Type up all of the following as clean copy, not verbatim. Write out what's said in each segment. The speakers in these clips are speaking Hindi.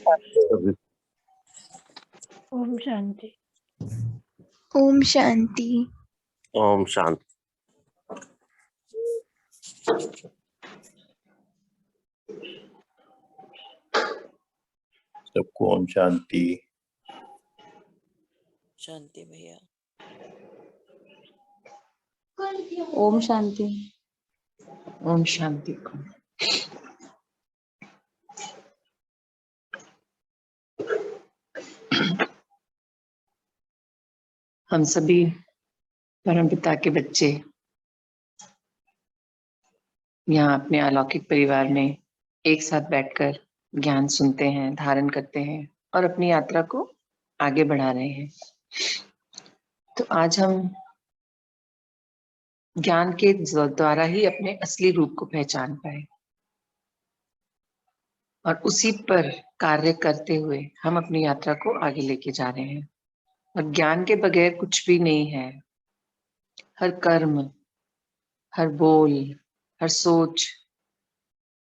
सभी ओम शांति। ओम शांति। ओम शांति। सबको ओम शांति। शांति भैया। ओम शांति। ओम शांति। हम सभी परमपिता के बच्चे यहाँ अपने अलौकिक परिवार में एक साथ बैठकर ज्ञान सुनते हैं, धारण करते हैं और अपनी यात्रा को आगे बढ़ा रहे हैं। तो आज हम ज्ञान के द्वारा ही अपने असली रूप को पहचान पाए और उसी पर कार्य करते हुए हम अपनी यात्रा को आगे लेके जा रहे हैं। और ज्ञान के बगैर कुछ भी नहीं है। हर कर्म, हर बोल, हर सोच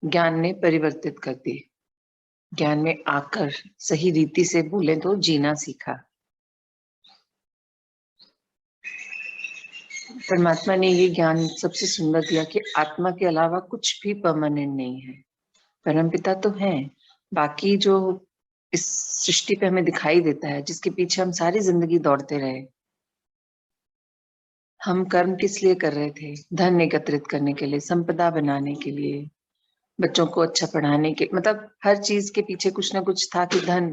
ज्ञान ने परिवर्तित कर दी। ज्ञान में आकर सही रीति से बोले तो जीना सीखा। परमात्मा ने ये ज्ञान सबसे सुंदर दिया कि आत्मा के अलावा कुछ भी परमानेंट नहीं है। परमपिता तो है, बाकी जो इस सृष्टि पे हमें दिखाई देता है, जिसके पीछे हम सारी जिंदगी दौड़ते रहे। हम कर्म किस लिए कर रहे थे? धन एकत्रित करने के लिए, संपदा बनाने के लिए, बच्चों को अच्छा पढ़ाने के, मतलब हर चीज के पीछे कुछ ना कुछ था कि धन,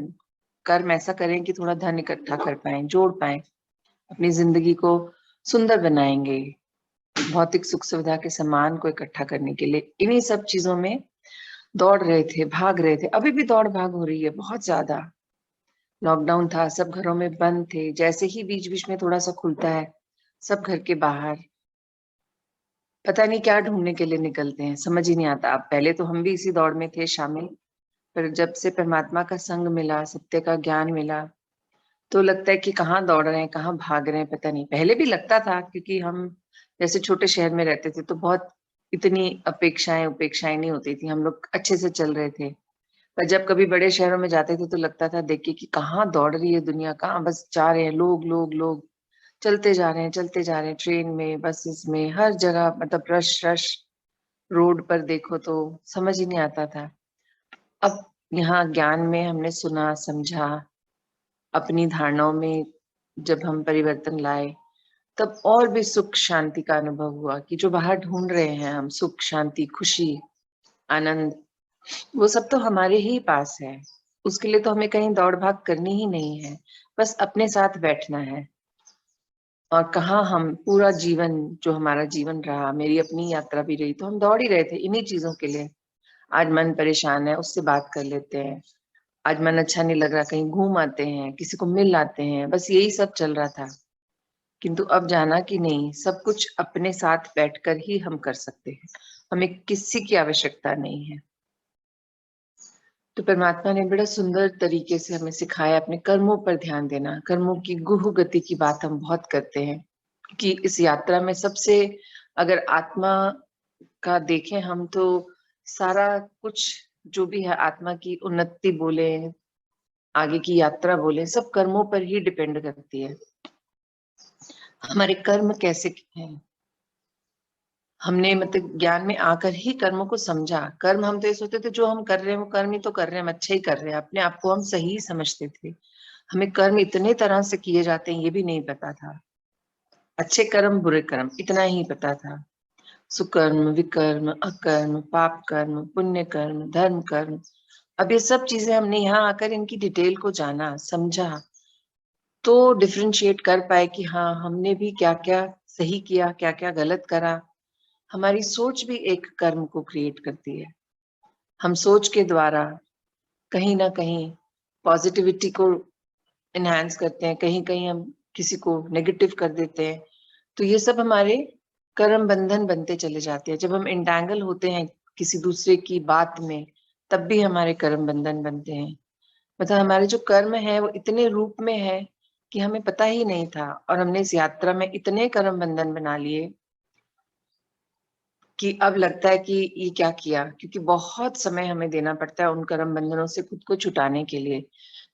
कर्म ऐसा करें कि थोड़ा धन इकट्ठा कर पाए, जोड़ पाए, अपनी जिंदगी को सुंदर बनाएंगे, भौतिक सुख सुविधा के सामान को इकट्ठा करने के लिए। इन्हीं सब चीजों में दौड़ रहे थे, भाग रहे थे। अभी भी दौड़ भाग हो रही है बहुत ज्यादा। लॉकडाउन था, सब घरों में बंद थे। जैसे ही बीच बीच में थोड़ा सा खुलता है, सब घर के बाहर पता नहीं क्या ढूंढने के लिए निकलते हैं, समझ ही नहीं आता। अब पहले तो हम भी इसी दौड़ में थे शामिल, पर जब से परमात्मा का संग मिला, सत्य का ज्ञान मिला, तो लगता है कि कहाँ दौड़ रहे हैं, कहाँ भाग रहे हैं, पता नहीं। पहले भी लगता था, क्योंकि हम जैसे छोटे शहर में रहते थे तो बहुत इतनी अपेक्षाएं उपेक्षाएं नहीं होती थी, हम लोग अच्छे से चल रहे थे। पर जब कभी बड़े शहरों में जाते थे तो लगता था देख के कि कहाँ दौड़ रही है दुनिया, कहाँ बस जा रहे हैं लोग लोग लोग, चलते जा रहे हैं चलते जा रहे हैं, ट्रेन में, बसेस में, हर जगह, मतलब रश रश। रोड पर देखो तो समझ ही नहीं आता था। अब यहाँ ज्ञान में हमने सुना, समझा, अपनी धारणाओं में जब हम परिवर्तन लाए, तब और भी सुख शांति का अनुभव हुआ कि जो बाहर ढूंढ रहे हैं हम, सुख शांति खुशी आनंद, वो सब तो हमारे ही पास है। उसके लिए तो हमें कहीं दौड़ भाग करनी ही नहीं है, बस अपने साथ बैठना है। और कहाँ हम पूरा जीवन, जो हमारा जीवन रहा, मेरी अपनी यात्रा भी रही, तो हम दौड़ ही रहे थे इन्हीं चीजों के लिए। आज मन परेशान है, उससे बात कर लेते हैं। आज मन अच्छा नहीं लग रहा, कहीं घूम आते हैं, किसी को मिल आते हैं, बस यही सब चल रहा था। किंतु अब जाना कि नहीं, सब कुछ अपने साथ बैठकर ही हम कर सकते हैं, हमें किसी की आवश्यकता नहीं है। तो परमात्मा ने बड़ा सुंदर तरीके से हमें सिखाया अपने कर्मों पर ध्यान देना। कर्मों की गुह गति की बात हम बहुत करते हैं कि इस यात्रा में सबसे, अगर आत्मा का देखें हम, तो सारा कुछ जो भी है, आत्मा की उन्नति बोले, आगे की यात्रा बोले, सब कर्मों पर ही डिपेंड करती है। हमारे कर्म कैसे हैं, हमने मतलब ज्ञान में आकर ही कर्मों को समझा। कर्म हम तो ये सोचते थे जो हम कर रहे हैं वो कर्म ही तो कर रहे हैं, हम अच्छे ही कर रहे हैं, अपने आप को हम सही समझते थे। हमें कर्म इतने तरह से किए जाते हैं ये भी नहीं पता था। अच्छे कर्म बुरे कर्म इतना ही पता था। सुकर्म, विकर्म, अकर्म, पाप कर्म, पुण्य कर्म, धर्म कर्म। अब ये सब चीजें हमने यहाँ आकर इनकी डिटेल को जाना, समझा, तो डिफरेंशिएट कर पाए कि हाँ, हमने भी क्या क्या सही किया, क्या क्या गलत करा। हमारी सोच भी एक कर्म को क्रिएट करती है। हम सोच के द्वारा कहीं ना कहीं पॉजिटिविटी को इनहैंस करते हैं, कहीं कहीं हम किसी को नेगेटिव कर देते हैं। तो ये सब हमारे कर्म बंधन बनते चले जाते हैं। जब हम इंटैंगल होते हैं किसी दूसरे की बात में, तब भी हमारे कर्म बंधन बनते हैं। मतलब हमारे जो कर्म है वो इतने रूप में है कि हमें पता ही नहीं था, और हमने इस यात्रा में इतने कर्म बंधन बना लिए कि अब लगता है कि ये क्या किया, क्योंकि बहुत समय हमें देना पड़ता है उन कर्म बंधनों से खुद को छुटाने के लिए।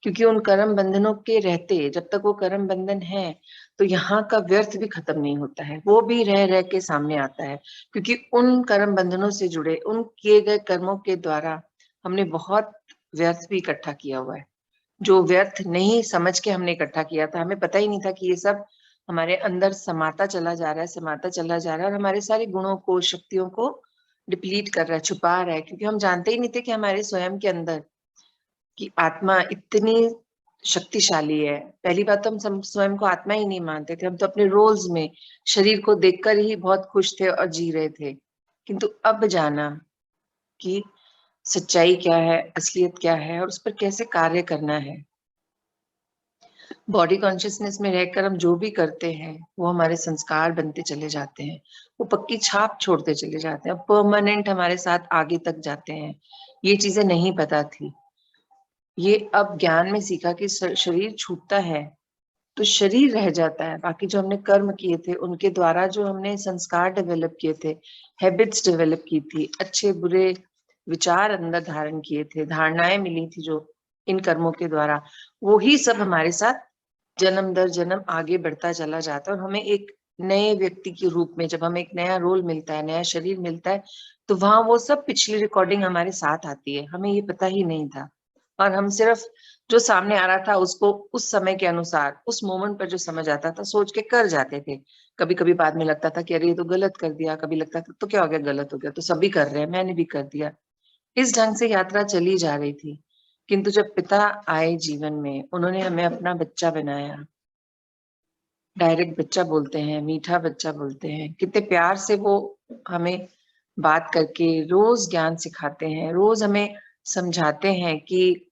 क्योंकि उन कर्म बंधनों के रहते जब तक वो कर्म बंधन है तो यहाँ का व्यर्थ भी खत्म नहीं होता है, वो भी रह रह के सामने आता है। क्योंकि उन कर्म बंधनों से जुड़े उन किए गए कर्मों के द्वारा हमने बहुत व्यर्थ भी इकट्ठा किया हुआ है, जो व्यर्थ नहीं समझ के हमने इकट्ठा किया था। हमें पता ही नहीं था कि ये सब हमारे अंदर समाता चला जा रहा है, समाता चला जा रहा है, और हमारे सारे गुणों को, शक्तियों को डिप्लीट कर रहा है, छुपा रहा है। क्योंकि हम जानते ही नहीं थे कि हमारे स्वयं के अंदर की आत्मा इतनी शक्तिशाली है। पहली बात तो हम स्वयं को आत्मा ही नहीं मानते थे, हम तो अपने रोल्स में शरीर को देखकर ही बहुत खुश थे और जी रहे थे। किंतु अब जाना कि सच्चाई क्या है, असलियत क्या है, और उस पर कैसे कार्य करना है। बॉडी कॉन्शियसनेस में रहकर हम जो भी करते हैं वो हमारे संस्कार बनते चले जाते हैं, वो पक्की छाप छोड़ते चले जाते हैं, परमानेंट हमारे साथ आगे तक जाते हैं। ये चीजें नहीं पता थी, ये अब ज्ञान में सीखा कि शरीर छूटता है तो शरीर रह जाता है, बाकी जो हमने कर्म किए थे उनके द्वारा जो हमने संस्कार डेवलप किए थे, हैबिट्स डेवलप की थी, अच्छे बुरे विचार अंदर धारण किए थे, धारणाएं मिली थी जो इन कर्मों के द्वारा, वो ही सब हमारे साथ जन्म दर जन्म आगे बढ़ता चला जाता है। और हमें एक नए व्यक्ति के रूप में जब हमें एक नया रोल मिलता है, नया शरीर मिलता है, तो वहां वो सब पिछली रिकॉर्डिंग हमारे साथ आती है, हमें ये पता ही नहीं था। और हम सिर्फ जो सामने आ रहा था उसको उस समय के अनुसार उस मोमेंट पर जो समझ आता था सोच के कर जाते थे। कभी कभी बाद में लगता था कि अरे ये तो गलत कर दिया, कभी लगता था तो क्या हो गया, गलत हो गया तो सभी कर रहे हैं, मैंने भी कर दिया। इस ढंग से यात्रा चली जा रही थी। किंतु जब पिता आए जीवन में, उन्होंने हमें अपना बच्चा बनाया। डायरेक्ट बच्चा बोलते हैं, मीठा बच्चा बोलते हैं, कितने प्यार से वो हमें बात करके रोज ज्ञान सिखाते हैं, रोज हमें समझाते हैं कि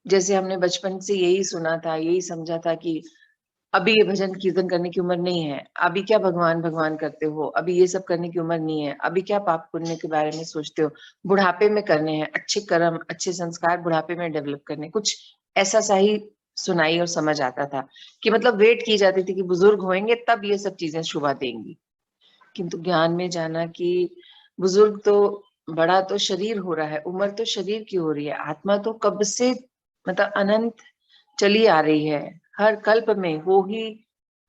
जैसे हमने बचपन से यही सुना था, यही समझा था कि अभी ये भजन कीर्तन करने की उम्र नहीं है, अभी क्या भगवान भगवान करते हो, अभी ये सब करने की उम्र नहीं है, अभी क्या पाप पुण्य के बारे में सोचते हो, बुढ़ापे में करने हैं अच्छे कर्म, अच्छे संस्कार बुढ़ापे में डेवलप करने, कुछ ऐसा सा ही सुनाई और समझ आता था कि मतलब वेट की जाती थी कि बुजुर्ग होंगे तब ये सब चीजें शुभा देंगी। किंतु ज्ञान में जाना कि बुजुर्ग तो बड़ा तो शरीर हो रहा है, उम्र तो शरीर की हो रही है, आत्मा तो कब से मतलब अनंत चली आ रही है। हर कल्प में वो ही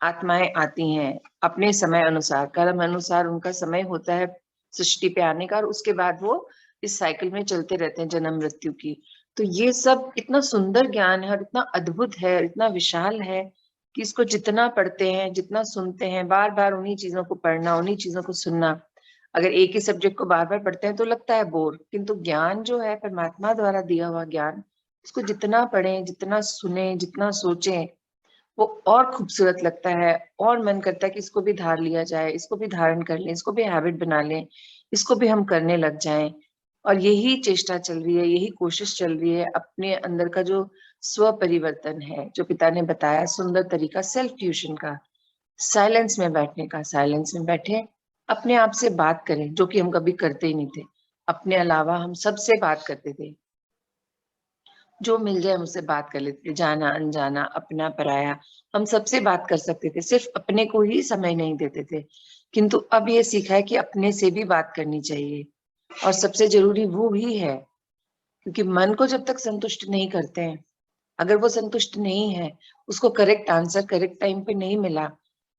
आत्माएं आती हैं अपने समय अनुसार, कर्म अनुसार उनका समय होता है सृष्टि पे आने का, और उसके बाद वो इस साइकिल में चलते रहते हैं जन्म मृत्यु की। तो ये सब इतना सुंदर ज्ञान है और इतना अद्भुत है और इतना विशाल है कि इसको जितना पढ़ते हैं, जितना सुनते हैं, बार बार उन्हीं चीजों को पढ़ना, उन्हीं चीजों को सुनना। अगर एक ही सब्जेक्ट को बार बार पढ़ते हैं तो लगता है बोर, किंतु ज्ञान जो है परमात्मा द्वारा दिया हुआ ज्ञान, उसको जितना पढ़ें, जितना सुने, जितना सोचें, वो और खूबसूरत लगता है, और मन करता है कि इसको भी धार लिया जाए, इसको भी धारण कर लें, इसको भी हैबिट बना लें, इसको भी हम करने लग जाएं। और यही चेष्टा चल रही है, यही कोशिश चल रही है, अपने अंदर का जो स्व परिवर्तन है, जो पिता ने बताया सुंदर तरीका सेल्फ ट्यूशन का, साइलेंस में बैठने का, साइलेंस में बैठे अपने आप से बात करें, जो कि हम कभी करते ही नहीं थे। अपने अलावा हम सबसे बात करते थे, जो मिल जाए मुझसे बात कर लेते थे, जाना अनजाना, अपना पराया, हम सबसे बात कर सकते थे, सिर्फ अपने को ही समय नहीं देते थे। किंतु अब ये सीखा है कि अपने से भी बात करनी चाहिए, और सबसे जरूरी वो भी है, क्योंकि मन को जब तक संतुष्ट नहीं करते हैं, अगर वो संतुष्ट नहीं है, उसको करेक्ट आंसर करेक्ट टाइम पे नहीं मिला,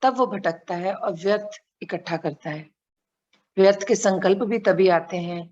तब वो भटकता है और व्यर्थ इकट्ठा करता है। व्यर्थ के संकल्प भी तभी आते हैं,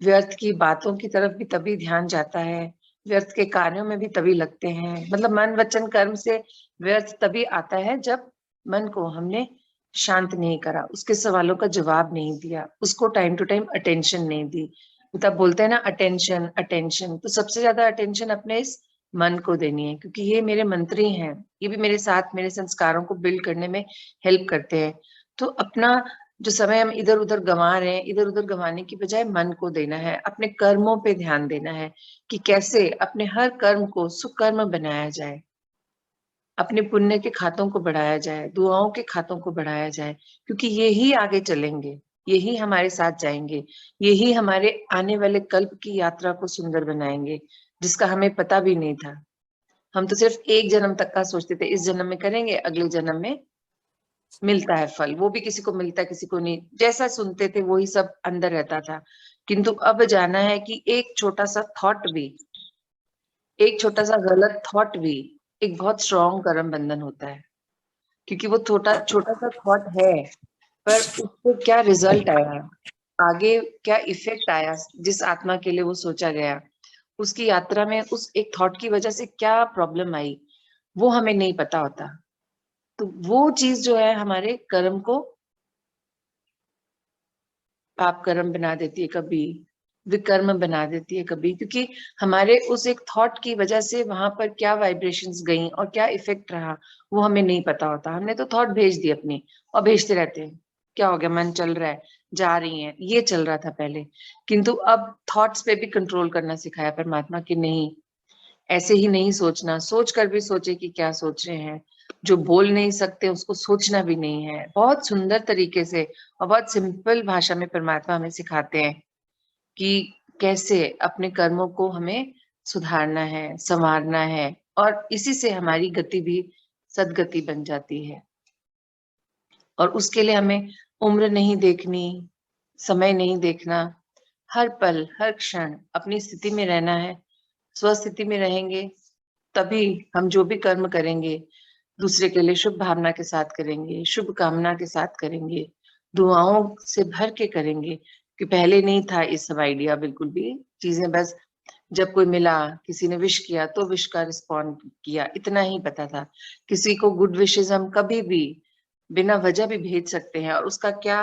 व्यर्थ की बातों की तरफ भी तभी ध्यान जाता है, व्यर्थ के कार्यों में भी तभी लगते हैं। मतलब मन वचन कर्म से व्यर्थ तभी आता है जब मन को हमने शांत नहीं करा, उसके सवालों का जवाब नहीं दिया, उसको टाइम टू टाइम अटेंशन नहीं दी। तब बोलते हैं ना अटेंशन अटेंशन, तो सबसे ज्यादा अटेंशन अपने इस मन को देनी है, क्योंकि ये मेरे मंत्री हैं, ये भी मेरे साथ मेरे संस्कारों को बिल्ड करने में हेल्प करते हैं। तो अपना जो समय हम इधर उधर गंवा रहे हैं, इधर उधर गंवाने की बजाय मन को देना है, अपने कर्मों पे ध्यान देना है कि कैसे अपने हर कर्म को सुकर्म बनाया जाए, अपने पुण्य के खातों को बढ़ाया जाए, दुआओं के खातों को बढ़ाया जाए, क्योंकि ये ही आगे चलेंगे, यही हमारे साथ जाएंगे, यही हमारे आने वाले कल्प की यात्रा को सुंदर बनाएंगे, जिसका हमें पता भी नहीं था। हम तो सिर्फ एक जन्म तक का सोचते थे, इस जन्म में करेंगे, अगले जन्म में मिलता है फल, वो भी किसी को मिलता है किसी को नहीं, जैसा सुनते थे वही सब अंदर रहता था। किंतु अब जाना है कि एक छोटा सा थॉट भी, एक छोटा सा गलत थॉट भी एक बहुत स्ट्रॉन्ग कर्म बंधन होता है, क्योंकि वो छोटा छोटा सा थॉट है, पर उससे क्या रिजल्ट आया, आगे क्या इफेक्ट आया, जिस आत्मा के लिए वो सोचा गया, उसकी यात्रा में उस एक थॉट की वजह से क्या प्रॉब्लम आई, वो हमें नहीं पता होता। तो वो चीज जो है हमारे कर्म को पाप कर्म बना देती है, कभी विकर्म बना देती है कभी, क्योंकि हमारे उस एक थॉट की वजह से वहां पर क्या वाइब्रेशंस गई और क्या इफेक्ट रहा वो हमें नहीं पता होता। हमने तो थॉट भेज दी अपनी और भेजते रहते हैं, क्या हो गया, मन चल रहा है, जा रही है, ये चल रहा था पहले। किंतु अब थॉट्स पे भी कंट्रोल करना सिखाया परमात्मा की, नहीं ऐसे ही नहीं सोचना, सोच कर भी सोचे कि क्या सोच रहे हैं, जो बोल नहीं सकते उसको सोचना भी नहीं है। बहुत सुंदर तरीके से और बहुत सिंपल भाषा में परमात्मा हमें सिखाते हैं कि कैसे अपने कर्मों को हमें सुधारना है, संवारना है, और इसी से हमारी गति भी सदगति बन जाती है। और उसके लिए हमें उम्र नहीं देखनी, समय नहीं देखना, हर पल हर क्षण अपनी स्थिति में रहना है। स्वस्थिति में रहेंगे तभी हम जो भी कर्म करेंगे दूसरे के लिए शुभ भावना के साथ करेंगे, शुभ कामना के साथ करेंगे, दुआओं से भर के करेंगे। कि पहले नहीं था इस सब आइडिया बिल्कुल भी, चीजें बस जब कोई मिला, किसी ने विश किया तो विश का रिस्पॉन्ड किया, इतना ही पता था। किसी को गुड विशेस हम कभी भी बिना वजह भी भेज सकते हैं और उसका क्या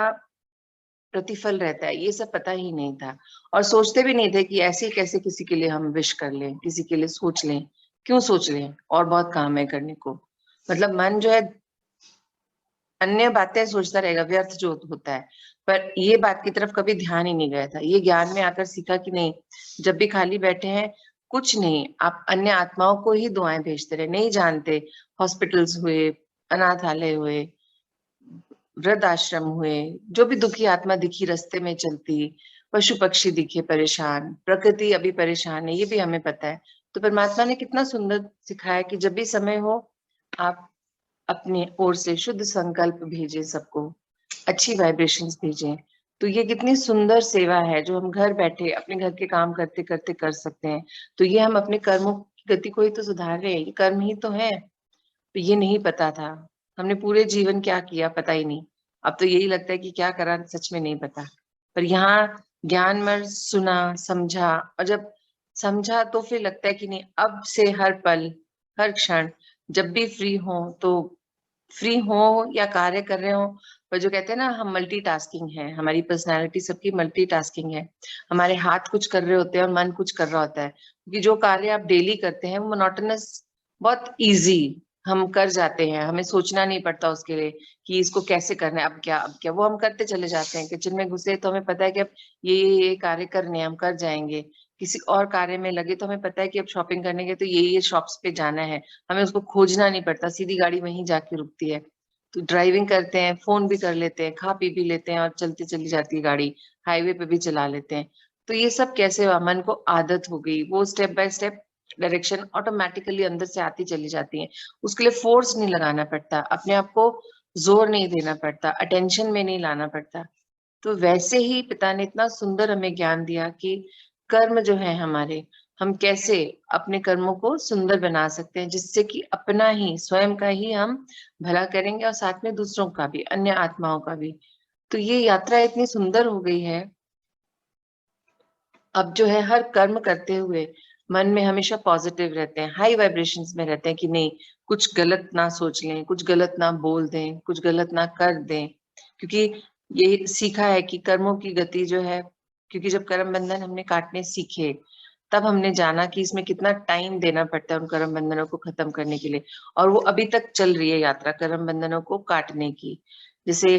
प्रतिफल रहता है ये सब पता ही नहीं था। और सोचते भी नहीं थे कि ऐसे कैसे किसी के लिए हम विश कर लें, किसी के लिए सोच लें, क्यों सोच लें, और बहुत काम है करने को। मतलब मन जो है अन्य बातें सोचता रहेगा, व्यर्थ जो होता है, पर ये बात की तरफ कभी ध्यान ही नहीं गया था। ये ज्ञान में आकर सीखा कि नहीं, जब भी खाली बैठे हैं कुछ नहीं, आप अन्य आत्माओं को ही दुआएं भेजते रहे। नहीं जानते, हॉस्पिटल्स हुए, अनाथालय हुए, वृद्ध आश्रम हुए, जो भी दुखी आत्मा दिखी रास्ते में चलती, पशु पक्षी दिखे परेशान, प्रकृति अभी परेशान है, ये भी हमें पता है। तो परमात्मा ने कितना सुंदर सिखाया कि जब भी समय हो आप अपने ओर से शुद्ध संकल्प भेजें, सबको अच्छी वाइब्रेशंस भेजें। तो ये कितनी सुंदर सेवा है जो हम घर बैठे अपने घर के काम करते करते कर सकते हैं। तो ये हम अपने कर्मों की गति को ही तो सुधार रहे हैं, ये कर्म ही तो है। तो ये नहीं पता था, हमने पूरे जीवन क्या किया पता ही नहीं। अब तो यही लगता है कि क्या करा, सच में नहीं पता। पर यहाँ ज्ञान में सुना, समझा, और जब समझा तो फिर लगता है कि नहीं, अब से हर पल हर क्षण जब भी फ्री हो तो फ्री हो या कार्य कर रहे हो, पर जो कहते हैं ना हम मल्टीटास्किंग है, हमारी पर्सनालिटी सबकी मल्टीटास्किंग है। हमारे हाथ कुछ कर रहे होते हैं और मन कुछ कर रहा होता है, क्योंकि जो कार्य आप डेली करते हैं वो मोनोटोनस, बहुत इजी हम कर जाते हैं, हमें सोचना नहीं पड़ता उसके लिए कि इसको कैसे करना है, अब क्या अब क्या, वो हम करते चले जाते हैं। किचन में घुसे तो हमें पता है कि अब ये कार्य करने हम कर जाएंगे, किसी और कार्य में लगे तो हमें पता है कि अब शॉपिंग करने के तो ये शॉप्स पे जाना है, हमें उसको खोजना नहीं पड़ता, सीधी गाड़ी वहीं जाके रुकती है। तो ड्राइविंग करते हैं, फोन भी कर लेते हैं, खा पी भी लेते हैं और चलती चली जाती है गाड़ी, हाईवे पे भी चला लेते हैं। तो ये सब कैसे हुआ, मन को आदत हो गई, वो step by step direction automatically अंदर से आती चली जाती है। उसके लिए फोर्स नहीं लगाना पड़ता, अपने आप को जोर नहीं देना पड़ता, अटेंशन में नहीं लाना पड़ता। तो वैसे ही पिता ने इतना सुंदर हमें ज्ञान दिया कि कर्म जो है हमारे, हम कैसे अपने कर्मों को सुंदर बना सकते हैं, जिससे कि अपना ही स्वयं का ही हम भला करेंगे और साथ में दूसरों का भी, अन्य आत्माओं का भी। तो ये यात्रा इतनी सुंदर हो गई है, अब जो है हर कर्म करते हुए मन में हमेशा पॉजिटिव रहते हैं, हाई वाइब्रेशंस में रहते हैं कि नहीं कुछ गलत ना सोच लें, कुछ गलत ना बोल दें, कुछ गलत ना कर दें। क्योंकि ये सीखा है कि कर्मों की गति जो है, क्योंकि जब कर्म बंधन हमने काटने सीखे तब हमने जाना कि इसमें कितना टाइम देना पड़ता है उन कर्म बंधनों को खत्म करने के लिए। और वो अभी तक चल रही है यात्रा कर्म बंधनों को काटने की। जैसे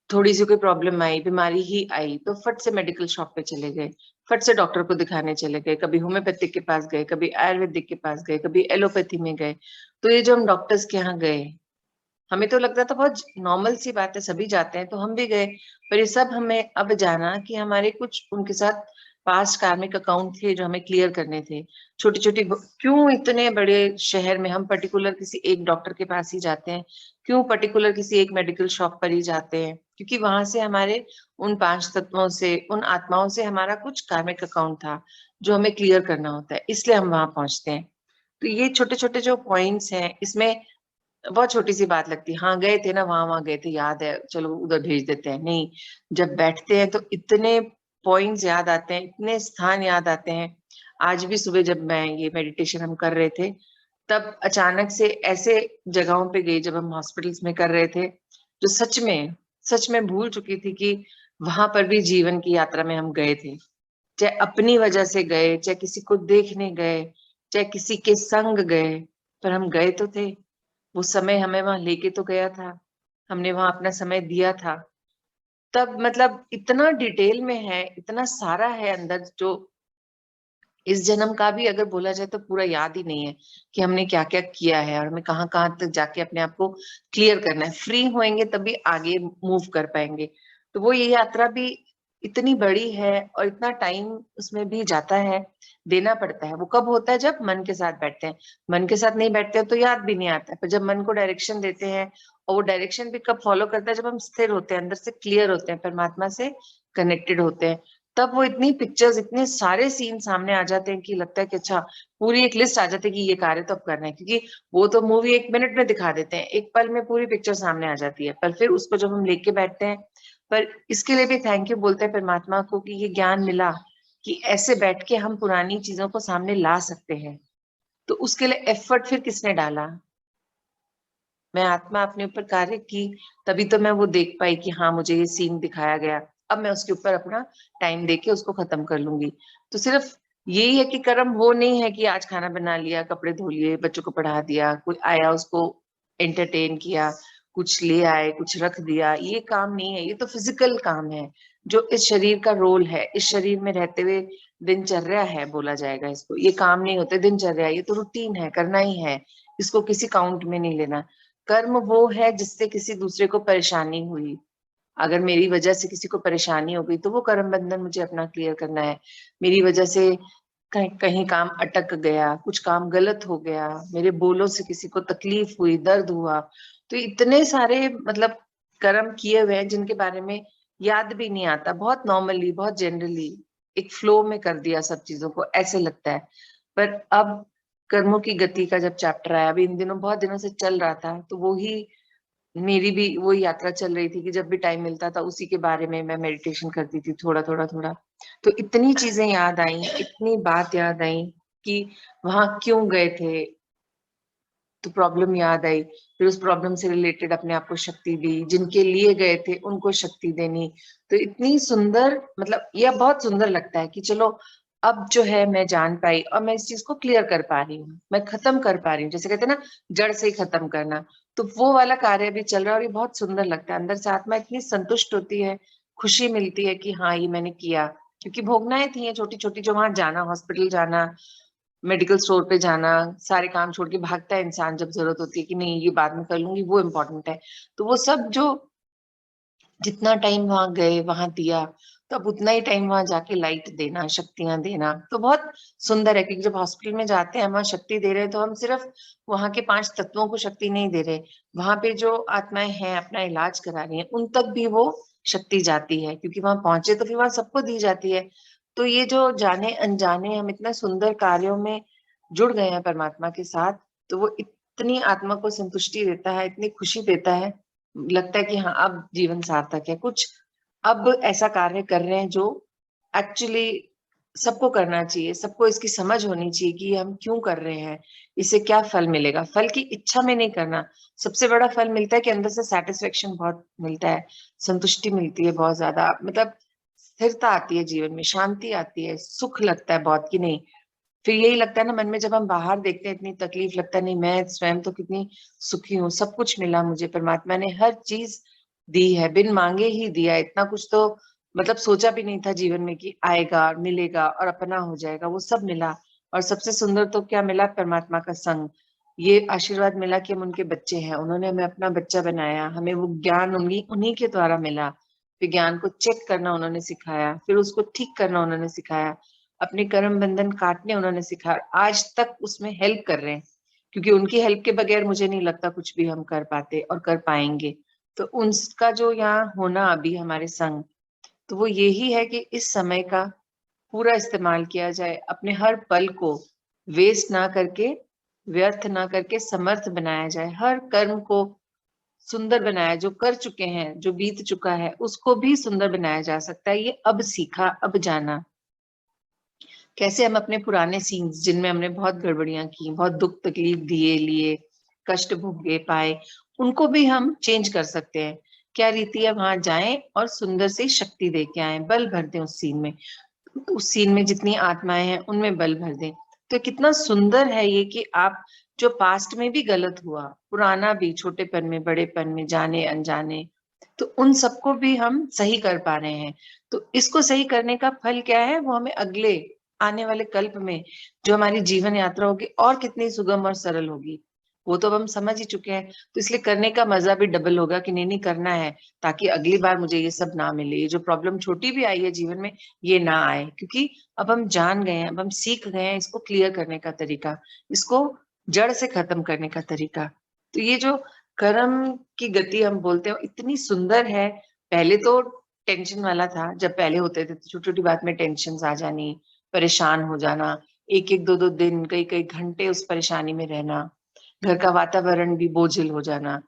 थोड़ी सी कोई प्रॉब्लम आई, बीमारी ही आई, तो फट से मेडिकल शॉप पे चले गए, फट से डॉक्टर को दिखाने चले गए, कभी होम्योपैथिक के पास गए, कभी आयुर्वेदिक के पास गए, कभी एलोपैथी में गए। तो ये जो हम डॉक्टर्स के यहाँ गए, हमें तो लगता था बहुत नॉर्मल सी बात है, सभी जाते हैं तो हम भी गए। पर ये सब हमें अब जाना कि हमारे कुछ उनके साथ पास्ट कार्मिक अकाउंट थे जो हमें क्लियर करने थे। छोटी छोटी क्यों इतने बड़े शहर में हम पर्टिकुलर किसी एक डॉक्टर के पास ही जाते हैं, क्यों पर्टिकुलर किसी एक मेडिकल शॉप पर ही जाते हैं, क्योंकि वहां से हमारे उन 5 तत्वों से, उन आत्माओं से हमारा कुछ कार्मिक अकाउंट था जो हमें क्लियर करना होता है, इसलिए हम वहां पहुंचते हैं। तो ये छोटे छोटे जो पॉइंट्स हैं, इसमें बहुत छोटी सी बात लगती है, हाँ गए थे ना, वहां वहां गए थे, याद है, चलो उधर भेज देते हैं। नहीं, जब बैठते हैं तो इतने पॉइंट्स याद आते हैं, इतने स्थान याद आते हैं। आज भी सुबह जब मैं ये मेडिटेशन हम कर रहे थे, तब अचानक से ऐसे जगहों पे गई जब हम हॉस्पिटल्स में कर रहे थे, जो सच में भूल चुकी थी कि वहां पर भी जीवन की यात्रा में हम गए थे। चाहे अपनी वजह से गए, चाहे किसी को देखने गए, चाहे किसी के संग गए, पर हम गए तो थे। वो समय हमें वहां लेके तो गया था, हमने वहां अपना समय दिया था। तब मतलब इतना डिटेल में है, इतना सारा है अंदर, जो इस जन्म का भी अगर बोला जाए तो पूरा याद ही नहीं है कि हमने क्या क्या किया है और हमें कहाँ कहाँ तक जाके अपने आप को क्लियर करना है। फ्री होएंगे तभी आगे मूव कर पाएंगे। तो वो ये यात्रा भी इतनी बड़ी है और इतना टाइम उसमें भी जाता है, देना पड़ता है। वो कब होता है? जब मन के साथ बैठते हैं। मन के साथ नहीं बैठते हैं तो याद भी नहीं आता है, पर जब मन को डायरेक्शन देते हैं, और वो डायरेक्शन भी कब फॉलो करता है? जब हम स्थिर होते हैं, अंदर से क्लियर होते हैं, परमात्मा से कनेक्टेड होते हैं। तब वो इतनी पिक्चर्स, इतने सारे सीन सामने आ जाते हैं कि लगता है कि अच्छा, पूरी एक लिस्ट आ जाती है कि ये कार्य तो अब करना है। क्योंकि वो तो मूवी 1 मिनट में दिखा देते हैं, एक पल में पूरी पिक्चर सामने आ जाती है। पर फिर उसको जब हम लेके बैठते हैं, पर इसके लिए भी थैंक यू बोलते हैं परमात्मा को कि ये ज्ञान मिला कि ऐसे बैठ के हम पुरानी चीजों को सामने ला सकते हैं। तो उसके लिए एफर्ट फिर किसने डाला? मैं आत्मा अपने ऊपर कार्य की, तभी तो मैं वो देख पाई कि हाँ, मुझे ये सीन दिखाया गया, अब मैं उसके ऊपर अपना टाइम देके उसको खत्म कर लूंगी। तो सिर्फ यही है कि कर्म वो नहीं है कि आज खाना बना लिया, कपड़े धो लिए, बच्चों को पढ़ा दिया, कोई आया उसको एंटरटेन किया, कुछ ले आए, कुछ रख दिया। ये काम नहीं है, ये तो फिजिकल काम है जो इस शरीर का रोल है, इस शरीर में रहते हुए दिनचर्या है बोला जाएगा इसको। ये काम नहीं होते, दिनचर्या, ये तो रूटीन है, करना ही है, इसको किसी काउंट में नहीं लेना। कर्म वो है जिससे किसी दूसरे को परेशानी हुई। अगर मेरी वजह से किसी को परेशानी हो गई तो वो कर्म बंधन मुझे अपना क्लियर करना है। मेरी वजह से कहीं कहीं काम अटक गया, कुछ काम गलत हो गया, मेरे बोलों से किसी को तकलीफ हुई, दर्द हुआ, तो इतने सारे मतलब कर्म किए हुए हैं जिनके बारे में याद भी नहीं आता। बहुत नॉर्मली, बहुत जनरली एक फ्लो में कर दिया सब चीजों को, ऐसे लगता है। पर अब कर्मों की गति का जब चैप्टर आया, अभी इन दिनों बहुत दिनों से चल रहा था, तो वो ही मेरी भी वो यात्रा चल रही थी कि जब भी टाइम मिलता था उसी के बारे में मैं मेडिटेशन करती थी, थोड़ा थोड़ा थोड़ा। तो इतनी चीजें याद आई, इतनी बात याद आई कि वहां क्यों गए थे, तो प्रॉब्लम याद आई, फिर उस प्रॉब्लम से रिलेटेड अपने आप को शक्ति दी, जिनके लिए गए थे उनको शक्ति देनी। तो इतनी सुंदर, मतलब यह बहुत सुंदर लगता है कि चलो अब जो है मैं जान पाई और मैं इस चीज को क्लियर कर पा रही हूँ, मैं खत्म कर पा रही हूँ, जैसे कहते हैं ना, जड़ से ही खत्म करना। तो वो वाला कार्य भी चल रहा है और ये बहुत सुंदर लगता है। अंदर से आत्मा इतनी संतुष्ट होती है, खुशी मिलती है कि हाँ, ये मैंने किया। क्योंकि भोगनाएं थी छोटी छोटी, जो वहां जाना, हॉस्पिटल जाना, मेडिकल स्टोर पे जाना, सारे काम छोड़ के भागता है इंसान जब जरूरत होती है कि नहीं ये बाद में कर लूंगी, वो इम्पोर्टेंट है। तो वो सब जो जितना टाइम वहां गए, वहां दिया, तो अब उतना ही टाइम वहां जाके लाइट देना, शक्तियां देना, तो बहुत सुंदर है। क्योंकि जब हॉस्पिटल में जाते हैं, वहां शक्ति दे रहे हैं, तो हम सिर्फ वहां के 5 तत्वों को शक्ति नहीं दे रहे, वहां पे जो आत्माएं हैं अपना इलाज करा रही हैं उन तक भी वो शक्ति जाती है। क्योंकि वहां पहुंचे तो फिर वहां सबको दी जाती है। तो ये जो जाने अनजाने हम इतना सुंदर कार्यों में जुड़ गए हैं परमात्मा के साथ, तो वो इतनी आत्मा को संतुष्टि देता है, इतनी खुशी देता है, लगता है कि हाँ, अब जीवन सार्थक है। कुछ अब ऐसा कार्य कर रहे हैं जो एक्चुअली सबको करना चाहिए, सबको इसकी समझ होनी चाहिए कि हम क्यों कर रहे हैं, इससे क्या फल मिलेगा। फल की इच्छा में नहीं करना, सबसे बड़ा फल मिलता है कि अंदर से सेटिस्फेक्शन बहुत मिलता है, संतुष्टि मिलती है बहुत ज्यादा, मतलब स्थिरता आती है जीवन में, शांति आती है, सुख लगता है बहुत कि नहीं। फिर यही लगता है ना मन में, जब हम बाहर देखते हैं इतनी तकलीफ, लगता है नहीं, मैं स्वयं तो कितनी सुखी हूँ, सब कुछ मिला मुझे, परमात्मा ने हर चीज दी है, बिन मांगे ही दिया। इतना कुछ तो मतलब सोचा भी नहीं था जीवन में कि आएगा और मिलेगा और अपना हो जाएगा, वो सब मिला। और सबसे सुंदर तो क्या मिला? परमात्मा का संग। ये आशीर्वाद मिला कि हम उनके बच्चे हैं, उन्होंने हमें अपना बच्चा बनाया, हमें वो ज्ञान उन्हीं उन्हीं के द्वारा मिला। विज्ञान को चेक करना उन्होंने सिखाया, फिर उसको ठीक करना उन्होंने सिखाया, अपने कर्म बंधन काटने उन्होंने सिखाया, आज तक उसमें हेल्प कर रहे हैं, क्योंकि उनकी हेल्प के बगैर मुझे नहीं लगता कुछ भी हम कर पाते और कर पाएंगे। तो उनका जो यहाँ होना अभी हमारे संग, तो वो यही है कि इस समय का पूरा इस्तेमाल किया जाए, अपने हर पल को वेस्ट ना करके, व्यर्थ ना करके समर्थ बनाया जाए, हर कर्म को सुंदर बनाया, जो कर चुके हैं, जो बीत चुका है उसको भी सुंदर बनाया जा सकता है। ये अब सीखा, अब जाना कैसे हम अपने पुराने सीन्स जिनमें हमने बहुत गड़बड़ियां की, बहुत दुख तकलीफ दिए, लिए, कष्ट भोगे पाए, उनको भी हम चेंज कर सकते हैं। क्या रीति है, वहां जाएं और सुंदर से शक्ति दे के आए, बल भर दें उस सीन में, उस सीन में जितनी आत्माएं हैं उनमें बल भर दें। तो कितना सुंदर है ये कि आप जो पास्ट में भी गलत हुआ, पुराना भी, छोटेपन में, बड़ेपन में, जाने अनजाने, तो उन सबको भी हम सही कर पा रहे हैं। तो इसको सही करने का फल क्या है, वो हमें अगले आने वाले कल्प में जो हमारी जीवन यात्रा होगी और कितनी सुगम और सरल होगी, वो तो अब हम समझ ही चुके हैं। तो इसलिए करने का मजा भी डबल होगा कि नहीं नहीं करना है, ताकि अगली बार मुझे ये सब ना मिले, ये जो प्रॉब्लम छोटी भी आई है जीवन में ये ना आए, क्योंकि अब हम जान गए हैं, अब हम सीख गए हैं इसको क्लियर करने का तरीका, इसको जड़ से खत्म करने का तरीका। तो ये जो कर्म की गति हम बोलते हैं इतनी सुंदर है। पहले तो टेंशन वाला था, जब पहले होते थे तो छोटी छोटी बात में टेंशन आ जानी, परेशान हो जाना, एक एक दो दो दिन, कई कई घंटे उस परेशानी में रहना, घर का वातावरण भी बोझिल हो जाना,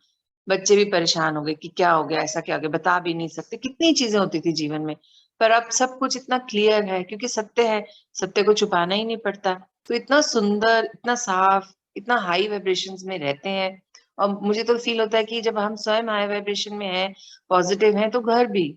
बच्चे भी परेशान हो गए कि क्या हो गया, ऐसा क्या हो गया, बता भी नहीं सकते, कितनी चीजें होती थी जीवन में। पर अब सब कुछ इतना क्लियर है क्योंकि सत्य है, सत्य को छुपाना ही नहीं पड़ता। तो इतना सुंदर, इतना साफ, इतना हाई वाइब्रेशंस में रहते हैं। और मुझे तो फील होता है कि जब हम स्वयं हाई वाइब्रेशन में हैं, पॉजिटिव हैं, तो घर भी,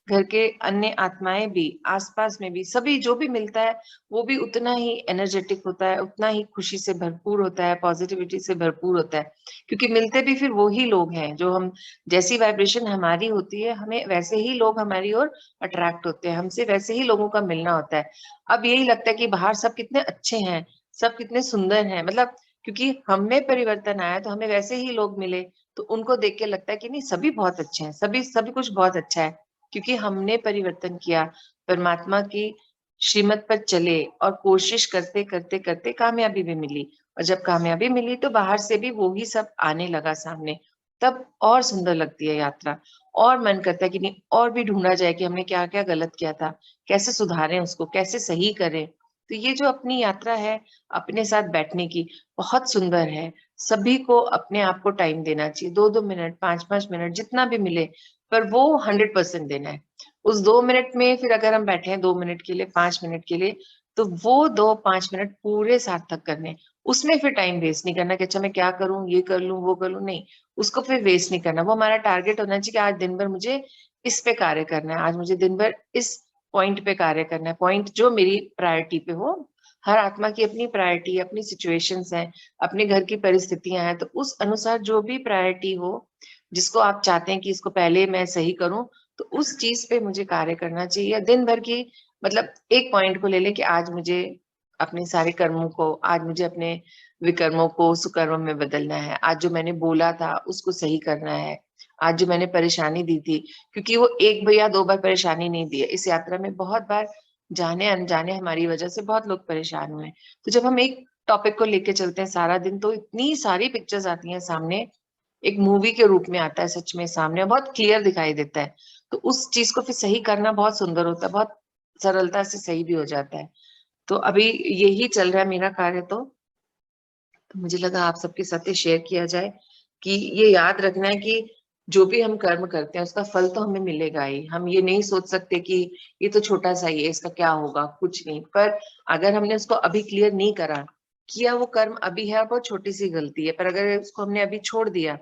घर के अन्य आत्माएं भी, आसपास में भी, सभी जो भी मिलता है वो भी उतना ही एनर्जेटिक होता है, उतना ही खुशी से भरपूर होता है, पॉजिटिविटी से भरपूर होता है। क्योंकि मिलते भी फिर वो ही लोग हैं जो हम, जैसी वाइब्रेशन हमारी होती है, हमें वैसे ही लोग हमारी ओर अट्रैक्ट होते हैं, हमसे वैसे ही लोगों का मिलना होता है। अब यही लगता है कि बाहर सब कितने अच्छे हैं, सब कितने सुंदर हैं, मतलब क्योंकि हम में परिवर्तन आया तो हमें वैसे ही लोग मिले, तो उनको देख के लगता है कि नहीं सभी बहुत अच्छे हैं, सभी सभी कुछ बहुत अच्छा है, क्योंकि हमने परिवर्तन किया, परमात्मा की श्रीमत पर चले और कोशिश करते करते करते कामयाबी भी मिली। और जब कामयाबी मिली तो बाहर से भी वो ही सब आने लगा सामने, तब और सुंदर लगती है यात्रा, और मन करता है कि नहीं और भी ढूंढा जाए कि हमने क्या क्या गलत किया था, कैसे सुधारें उसको, कैसे सही करें। तो ये जो अपनी यात्रा है अपने साथ बैठने की, बहुत सुंदर है। सभी को अपने आप को टाइम देना चाहिए, 2-2 मिनट, 5-5 मिनट, जितना भी मिले, पर वो 100% देना है। उस 2 मिनट में फिर अगर हम बैठे हैं 2 मिनट के लिए, 5 मिनट के लिए, तो वो 2-5 मिनट पूरे सार्थक करने, उसमें फिर टाइम वेस्ट नहीं करना कि अच्छा मैं क्या करूं, ये कर लूं, वो कर लूं, नहीं, उसको फिर वेस्ट नहीं करना। वो हमारा टारगेट होना चाहिए कि आज दिन भर मुझे इस पे कार्य करना है, आज मुझे दिन भर इस पॉइंट पे कार्य करना है, पॉइंट जो मेरी प्रायोरिटी पे हो। हर आत्मा की अपनी प्रायोरिटी, अपनी सिचुएशंस हैं, अपने घर की परिस्थितियां हैं, तो उस अनुसार जो भी प्रायोरिटी हो, जिसको आप चाहते हैं कि इसको पहले मैं सही करूं, तो उस चीज पे मुझे कार्य करना चाहिए। दिन भर की, मतलब एक पॉइंट को ले लें कि आज मुझे अपने सारे कर्मों को, आज मुझे अपने विकर्मों को सुकर्म में बदलना है, आज जो मैंने बोला था उसको सही करना है, आज जो मैंने परेशानी दी थी, क्योंकि वो एक या दो बार परेशानी नहीं दी है, इस यात्रा में बहुत बार जाने अनजाने हमारी वजह से बहुत लोग परेशान हुए। तो जब हम एक टॉपिक को लेके चलते हैं सारा दिन, तो इतनी सारी पिक्चर्स आती हैं सामने, एक मूवी के रूप में आता है सच में सामने, बहुत क्लियर दिखाई देता है। तो उस चीज को फिर सही करना बहुत सुंदर होता है, बहुत सरलता से सही भी हो जाता है। तो अभी यही चल रहा है मेरा कार्य। तो मुझे लगा आप सबके साथ शेयर किया जाए कि ये याद रखना है कि जो भी हम कर्म करते हैं उसका फल तो हमें मिलेगा ही। हम ये नहीं सोच सकते कि ये तो छोटा सा ही है, इसका क्या होगा, कुछ नहीं। पर अगर हमने उसको अभी क्लियर नहीं करा, किया वो कर्म अभी है, बहुत छोटी सी गलती है, पर अगर उसको हमने अभी छोड़ दिया,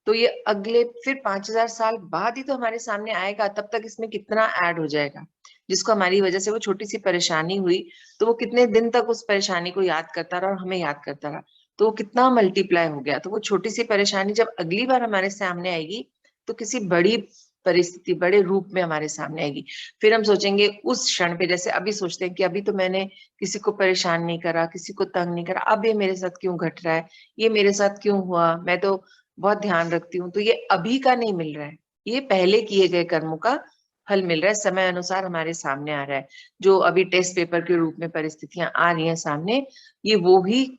तो ये अगले फिर 5000 साल बाद ही तो हमारे सामने आएगा, तब तक इसमें कितना ऐड हो जाएगा, जिसको हमारी वजह से वो छोटी सी परेशानी हुई, तो वो कितने दिन तक उस परेशानी को याद करता रहा और हमें याद करता रहा, तो वो कितना मल्टीप्लाई हो गया। तो वो छोटी सी परेशानी जब अगली बार हमारे सामने आएगी, तो किसी बड़ी परिस्थिति, बड़े रूप में हमारे सामने आएगी। फिर हम सोचेंगे उस क्षण पे, जैसे अभी सोचते हैं कि अभी तो मैंने किसी को परेशान नहीं करा, किसी को तंग नहीं करा, अब ये मेरे साथ क्यों घट रहा है, ये मेरे साथ क्यों हुआ, मैं तो बहुत ध्यान रखती हूँ। तो ये अभी का नहीं मिल रहा है, ये पहले किए गए कर्मों का फल मिल रहा है, समय अनुसार हमारे सामने आ रहा है। जो अभी टेस्ट पेपर के रूप में परिस्थितियां आ रही हैं सामने, ये वो ही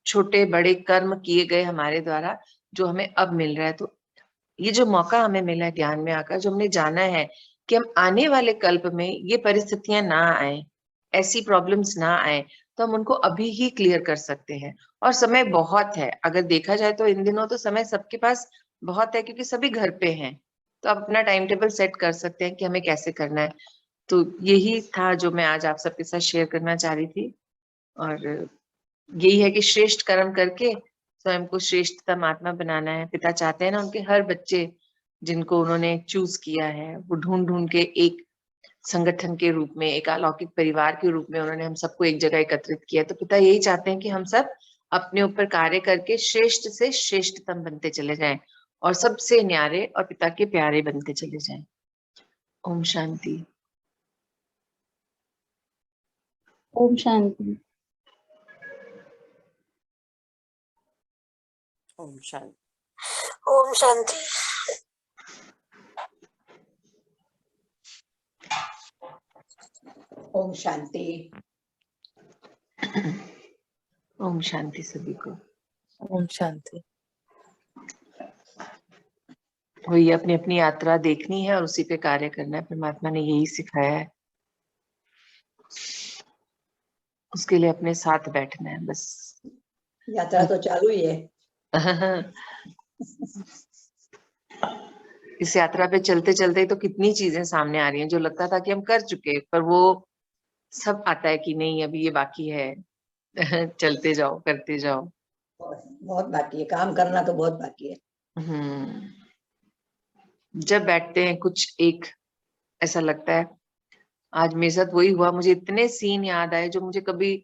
छोटे बड़े कर्म किए गए हमारे द्वारा जो हमें अब मिल रहा है। तो ये जो मौका हमें मिला है ज्ञान में आकर, जो हमने जाना है कि हम आने वाले कल्प में ये परिस्थितियां ना आए, ऐसी प्रॉब्लम्स ना आए, तो हम उनको अभी ही क्लियर कर सकते हैं। और समय बहुत है, अगर देखा जाए तो इन दिनों तो समय सबके पास बहुत है, क्योंकि सभी घर पे हैं। तो आप अपना टाइम टेबल सेट कर सकते हैं कि हमें कैसे करना है। तो यही था जो मैं आज आप सबके साथ शेयर करना चाह रही थी। और यही है कि श्रेष्ठ कर्म करके स्वयं को श्रेष्ठतम आत्मा बनाना है। पिता चाहते हैं ना उनके हर बच्चे जिनको उन्होंने चूज किया है, वो ढूंढ ढूंढ के एक संगठन के रूप में, एक अलौकिक परिवार के रूप में उन्होंने हम सबको एक जगह एकत्रित किया। तो पिता यही चाहते हैं कि हम सब अपने ऊपर कार्य करके श्रेष्ठ से श्रेष्ठतम बनते चले जाएं और सबसे न्यारे और पिता के प्यारे बनते चले जाएं। ओम शांति। ओम शांति। ओम शांति। ओम शांति। ओम शांति। ओम शांति सभी को। ओम शांति। वही अपनी अपनी यात्रा देखनी है और उसी पे कार्य करना है। परमात्मा ने यही सिखाया है, उसके लिए अपने साथ बैठना है बस। यात्रा तो चालू ही है। इस यात्रा पे चलते चलते तो कितनी चीजें सामने आ रही हैं जो लगता था कि हम कर चुके, पर वो सब आता है कि नहीं अभी ये बाकी है। चलते जाओ, करते जाओ। बहुत बाकी है, काम करना तो बहुत बाकी है। जब बैठते हैं कुछ एक ऐसा लगता है, आज मेरे साथ वही हुआ। मुझे इतने सीन याद आए जो मुझे कभी,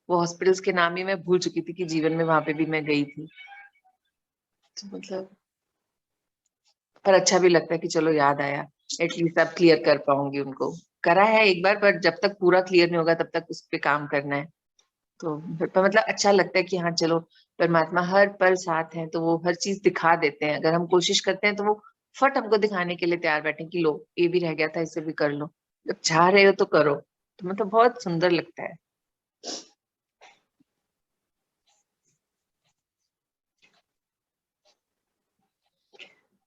वो हॉस्पिटल्स के नाम ही मैं भूल चुकी थी कि जीवन में वहां पे भी मैं गई थी। तो मतलब पर अच्छा भी लगता है कि चलो याद आया, एटलीस्ट अब क्लियर कर पाऊंगी उनको। करा है एक बार, पर जब तक पूरा क्लियर नहीं होगा तब तक उस पे काम करना है। तो मतलब अच्छा लगता है कि हाँ चलो परमात्मा हर पल साथ है, तो वो हर चीज दिखा देते हैं। अगर हम कोशिश करते हैं तो वो फट हमको दिखाने के लिए तैयार बैठे कि लो ये भी रह गया था, इसे भी कर लो। जब चाह रहे हो तो करो। तो मतलब बहुत सुंदर लगता है।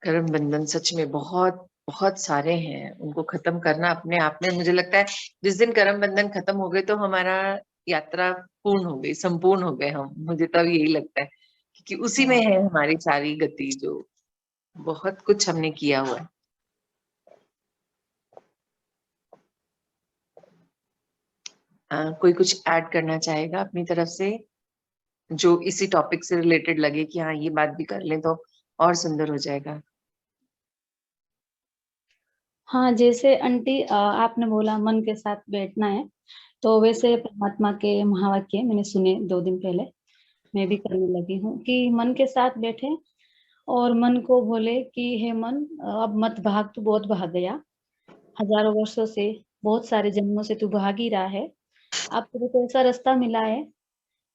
कर्म बंधन सच में बहुत बहुत सारे हैं, उनको खत्म करना अपने आप में, मुझे लगता है जिस दिन कर्म बंधन खत्म हो गए तो हमारा यात्रा पूर्ण हो गई, संपूर्ण हो गए हम। मुझे तब यही लगता है क्योंकि उसी में है हमारी सारी गति, जो बहुत कुछ हमने किया हुआ है। कोई कुछ ऐड करना चाहेगा अपनी तरफ से जो इसी टॉपिक से रिलेटेड लगे कि हाँ ये बात भी कर लें तो और सुंदर हो जाएगा। हाँ, जैसे आंटी आपने बोला मन के साथ बैठना है, तो वैसे परमात्मा के महावाक्य मैंने सुने 2 दिन पहले, मैं भी करने लगी हूँ कि मन के साथ बैठे और मन को बोले कि हे मन, अब मत भाग, तू बहुत भाग गया, हजारों वर्षों से, बहुत सारे जन्मों से तू भाग ही रहा है। अब तुझे तो ऐसा रास्ता मिला है,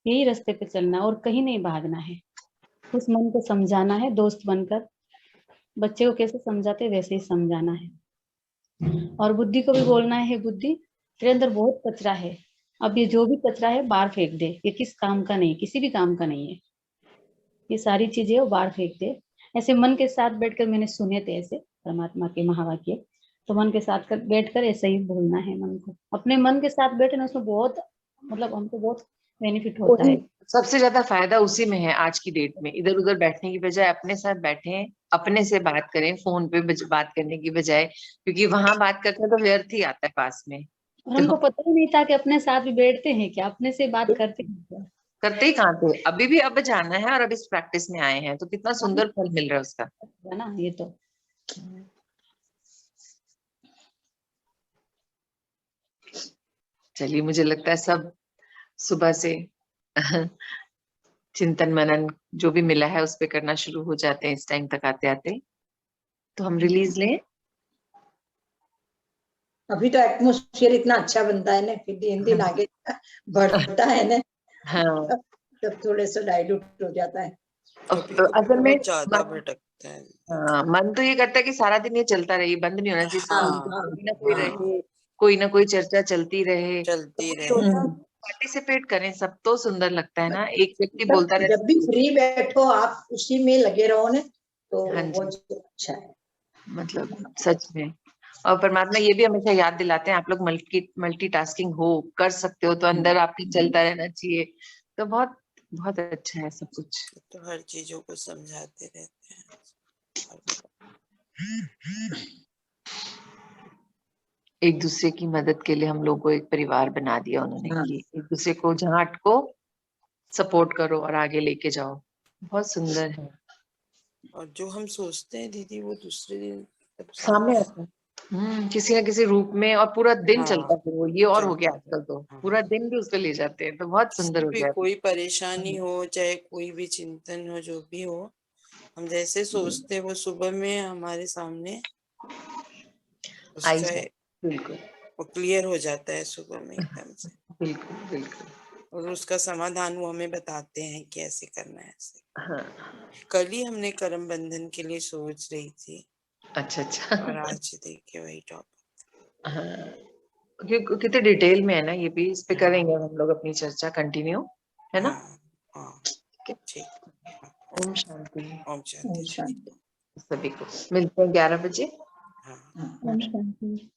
यही रास्ते पे चलना और कहीं नहीं भागना है। उस मन को समझाना है, दोस्त बनकर बच्चे को कैसे समझाते वैसे ही समझाना है। और बुद्धि को भी बोलना है, बुद्धि तेरे अंदर बहुत कचरा है, अब ये जो भी कचरा है बाहर फेंक दे, ये किस काम का नहीं, किसी भी काम का नहीं है, ये सारी चीजें वो बाहर फेंक दे। ऐसे मन के साथ बैठकर मैंने सुने थे ऐसे परमात्मा के महावाक्य, तो मन के साथ बैठकर ऐसे ही बोलना है मन को। अपने मन के साथ बैठे ना, उसमें बहुत मतलब हमको बहुत बेनिफिट होता है। सबसे ज्यादा फायदा उसी में है आज की डेट में। इधर उधर बैठने की बजाय अपने साथ बैठे, अपने से बात करें, फोन पे बात करने की बजाय, क्योंकि वहां बात करते हैं तो व्यर्थ ही आता है पास में। और हमको पता ही नहीं था कि अपने साथ भी बैठते हैं क्या, अपने से बात करते हैं क्या। करते ही कहाँ थे, अभी भी अब जाना है और अब इस प्रैक्टिस में आए हैं तो कितना सुंदर फल मिल रहा है उसका, है ना। ये तो चलिए मुझे लगता है सब सुबह से चिंतन मनन जो भी मिला है उस पे करना शुरू हो जाते हैं इस टाइम तक आते आते। तो हम रिलीज लें। अभी तो एटमोस्फियर इतना अच्छा बनता है ना, फिर दिन दिन आगे बढ़ता है ना। हाँ तब थोड़े से डाइल्यूट हो जाता है। तो असल में ज्यादा भटकते होता है। हाँ, मन तो ये करता है कि सारा दिन ये चलता रहे, बंद नहीं होना चाहिए, हाँ, कोई ना कोई हाँ, रहे, कोई ना कोई चर्चा चलती रहे, चलती रहे। हम्म। पार्टिसिपेट करें, सब तो सुंदर लगता है ना, एक व्यक्ति बोलता जब रहता भी फ्री बैठो आप उसी में लगे रहो ने, तो हाँ वो जी। अच्छा है। मतलब सच में। और परमात्मा ये भी हमेशा याद दिलाते हैं, आप लोग मल्टीटास्किंग हो, कर सकते हो, तो अंदर आपके चलता रहना चाहिए, तो बहुत बहुत अच्छा है सब कुछ। तो हर चीजों को समझाते रहते हैं। एक दूसरे की मदद के लिए हम लोगों को एक परिवार बना दिया उन्होंने, हाँ। कि एक दूसरे को जहाँ अटको सपोर्ट करो और आगे लेके जाओ, बहुत सुंदर है। और जो हम सोचते हैं दीदी वो दूसरे दिन तब सामने आता है किसी ना किसी रूप में, और पूरा दिन हाँ, चलता है वो, ये और हो गया चलता आजकल तो, हाँ। पूरा दिन भी उसको ले जाते हैं, तो बहुत सुंदर हो भी गया। कोई परेशानी हो, चाहे कोई भी चिंतन हो, जो भी हो, हम जैसे सोचते हैं वो सुबह में हमारे सामने आई उसका जाए, बिल्कुल वो क्लियर हो जाता है सुबह में एकदम से, बिल्कुल बिल्कुल। और उसका समाधान वो हमें बताते हैं कि ऐसे करना है ऐसे। हाँ, कल ही हमने कर्म बंधन के लिए सोच रही थी, अच्छा अच्छा। और आज देखिए वही टॉपिक। हाँ, कितने डिटेल में है ना ये भी, इस पे करेंगे हम लोग अपनी चर्चा कंटिन्यू, है ना। हाँ हाँ, ठीक। ओम शांति। ओम शांति। शांति। सभी को मिलते हैं 11 बजे। हाँ। हाँ। ओम शांति।